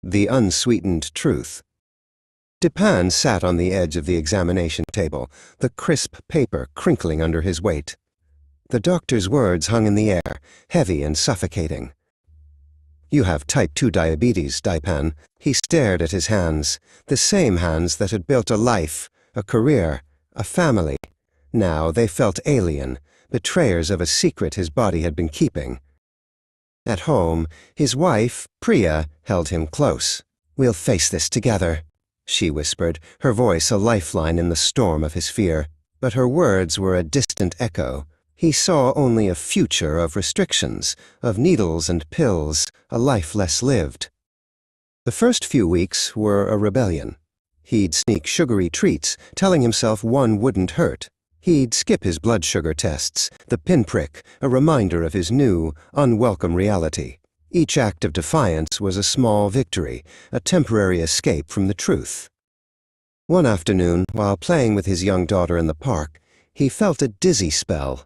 The Unsweetened Truth. Dupin sat on the edge of the examination table, the crisp paper crinkling under his weight. The doctor's words hung in the air, heavy and suffocating. "You have type 2 diabetes, Dupin." He stared at his hands, the same hands that had built a life, a career, a family. Now they felt alien, betrayers of a secret his body had been keeping. At home, his wife, Priya, held him close. "We'll face this together," she whispered, her voice a lifeline in the storm of his fear. But her words were a distant echo. He saw only a future of restrictions, of needles and pills, a life less lived. The first few weeks were a rebellion. He'd sneak sugary treats, telling himself one wouldn't hurt. He'd skip his blood sugar tests, the pinprick, a reminder of his new, unwelcome reality. Each act of defiance was a small victory, a temporary escape from the truth. One afternoon, while playing with his young daughter in the park, he felt a dizzy spell.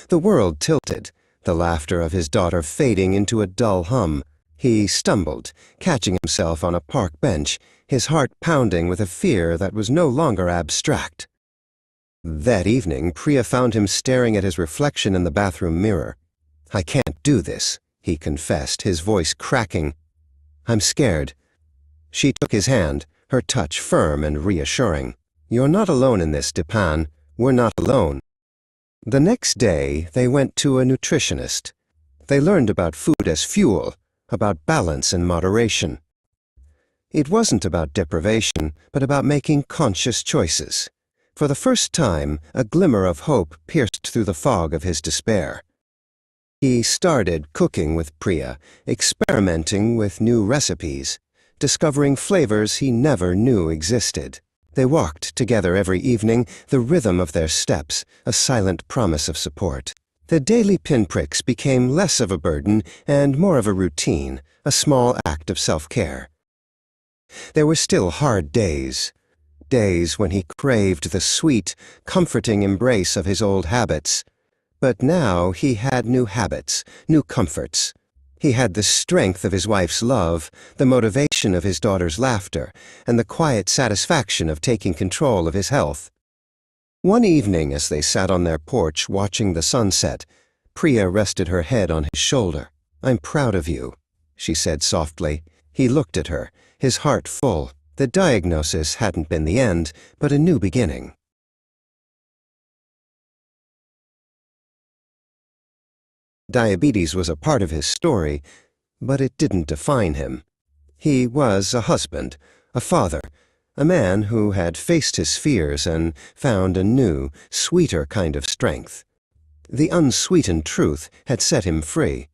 The world tilted, the laughter of his daughter fading into a dull hum. He stumbled, catching himself on a park bench, his heart pounding with a fear that was no longer abstract. That evening, Priya found him staring at his reflection in the bathroom mirror. "I can't do this," he confessed, his voice cracking. "I'm scared." She took his hand, her touch firm and reassuring. "You're not alone in this, Dupin. We're not alone." The next day, they went to a nutritionist. They learned about food as fuel, about balance and moderation. It wasn't about deprivation, but about making conscious choices. For the first time, a glimmer of hope pierced through the fog of his despair. He started cooking with Priya, experimenting with new recipes, discovering flavors he never knew existed. They walked together every evening, the rhythm of their steps, a silent promise of support. The daily pinpricks became less of a burden and more of a routine, a small act of self-care. There were still hard days. Days when he craved the sweet, comforting embrace of his old habits. But now he had new habits, new comforts. He had the strength of his wife's love, the motivation of his daughter's laughter, and the quiet satisfaction of taking control of his health. One evening, as they sat on their porch watching the sunset, Priya rested her head on his shoulder. "I'm proud of you," she said softly. He looked at her, his heart full. The diagnosis hadn't been the end, but a new beginning. Diabetes was a part of his story, but it didn't define him. He was a husband, a father, a man who had faced his fears and found a new, sweeter kind of strength. The unsweetened truth had set him free.